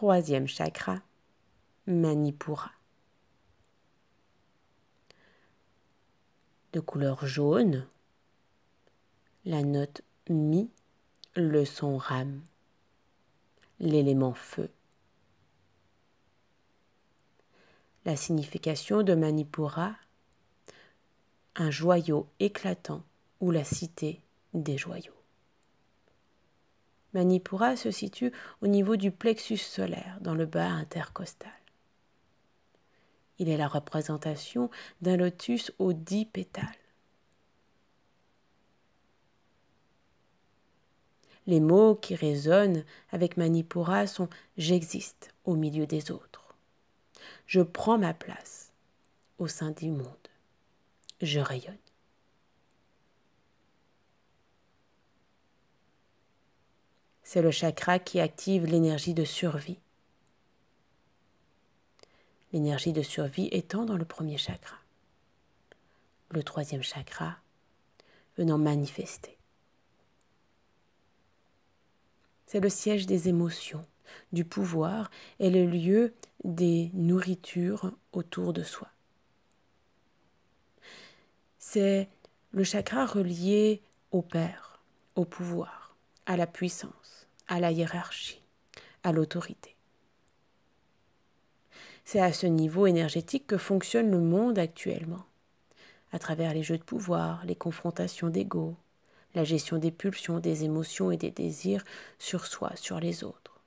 troisième chakra, Manipura. De couleur jaune, la note Mi, le son Ram, l'élément feu. La signification de Manipura, un joyau éclatant ou la cité des joyaux. Manipura se situe au niveau du plexus solaire, dans le bas intercostal. Il est la représentation d'un lotus aux 10 pétales. Les mots qui résonnent avec Manipura sont « j'existe au milieu des autres »,« je prends ma place au sein du monde »,« je rayonne ». C'est le chakra qui active l'énergie de survie. L'énergie de survie étant dans le premier chakra. Le troisième chakra venant manifester. C'est le siège des émotions, du pouvoir et le lieu des nourritures autour de soi. C'est le chakra relié au père, au pouvoir, à la puissance, à la hiérarchie, à l'autorité. C'est à ce niveau énergétique que fonctionne le monde actuellement, à travers les jeux de pouvoir, les confrontations d'ego, la gestion des pulsions, des émotions et des désirs sur soi, sur les autres.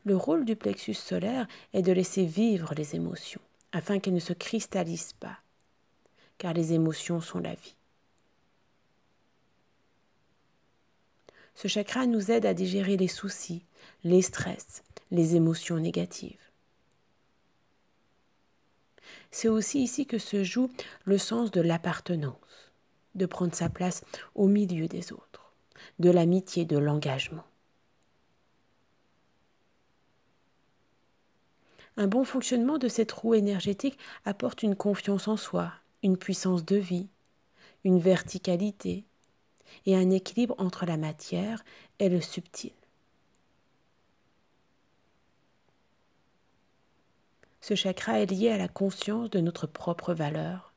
Le rôle du plexus solaire est de laisser vivre les émotions, afin qu'elles ne se cristallisent pas, car les émotions sont la vie. Ce chakra nous aide à digérer les soucis, les stress, les émotions négatives. C'est aussi ici que se joue le sens de l'appartenance, de prendre sa place au milieu des autres, de l'amitié, de l'engagement. Un bon fonctionnement de cette roue énergétique apporte une confiance en soi, une puissance de vie, une verticalité et un équilibre entre la matière et le subtil. Ce chakra est lié à la conscience de notre propre valeur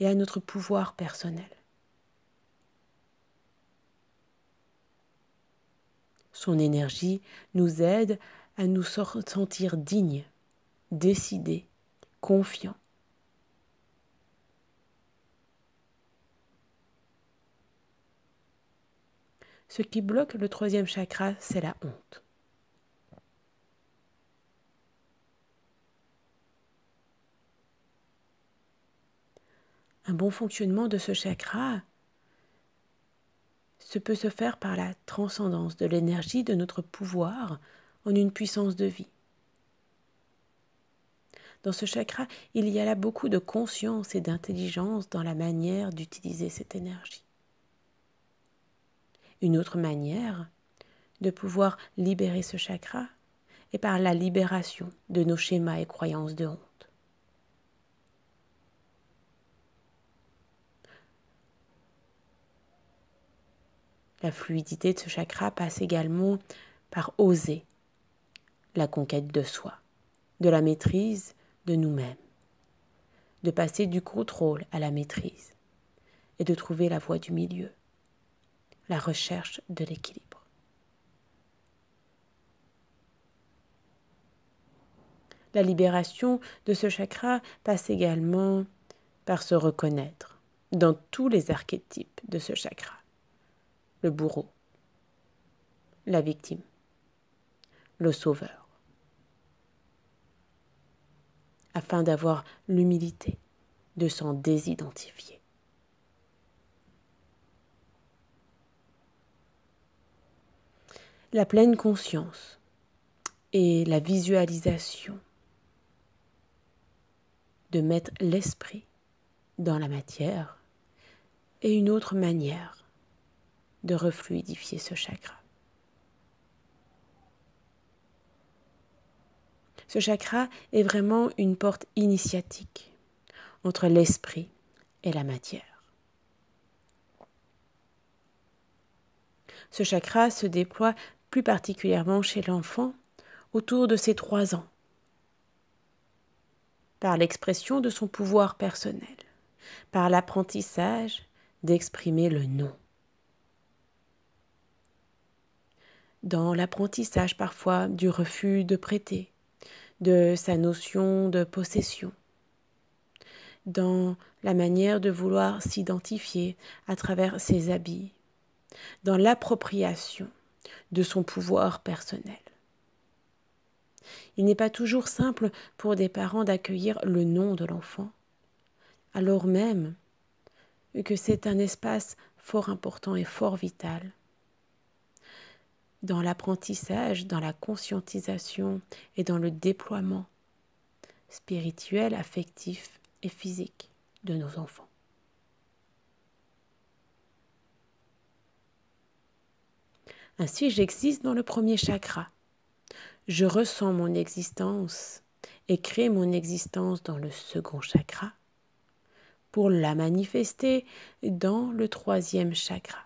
et à notre pouvoir personnel. Son énergie nous aide à nous sentir dignes, décidés, confiants. Ce qui bloque le troisième chakra, c'est la honte. Un bon fonctionnement de ce chakra peut se faire par la transcendance de l'énergie de notre pouvoir en une puissance de vie. Dans ce chakra, il y a là beaucoup de conscience et d'intelligence dans la manière d'utiliser cette énergie. Une autre manière de pouvoir libérer ce chakra est par la libération de nos schémas et croyances de honte. La fluidité de ce chakra passe également par oser la conquête de soi, de la maîtrise de nous-mêmes, de passer du contrôle à la maîtrise et de trouver la voie du milieu, la recherche de l'équilibre. La libération de ce chakra passe également par se reconnaître dans tous les archétypes de ce chakra. Le bourreau, la victime, le sauveur, afin d'avoir l'humilité de s'en désidentifier. La pleine conscience et la visualisation de mettre l'esprit dans la matière est une autre manière de refluidifier ce chakra. Ce chakra est vraiment une porte initiatique entre l'esprit et la matière. Ce chakra se déploie plus particulièrement chez l'enfant autour de ses 3 ans, par l'expression de son pouvoir personnel, par l'apprentissage d'exprimer le non. Dans l'apprentissage parfois du refus de prêter, de sa notion de possession, dans la manière de vouloir s'identifier à travers ses habits, dans l'appropriation de son pouvoir personnel. Il n'est pas toujours simple pour des parents d'accueillir le non de l'enfant, alors même que c'est un espace fort important et fort vital. Dans l'apprentissage, dans la conscientisation et dans le déploiement spirituel, affectif et physique de nos enfants. Ainsi, j'existe dans le premier chakra. Je ressens mon existence et crée mon existence dans le second chakra pour la manifester dans le troisième chakra.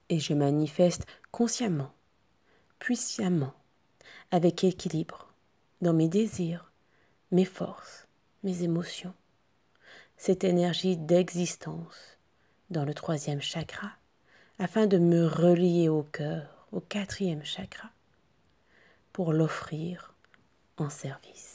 Et je manifeste consciemment, puissamment, avec équilibre, dans mes désirs, mes forces, mes émotions, cette énergie d'existence dans le troisième chakra, afin de me relier au cœur, au quatrième chakra, pour l'offrir en service.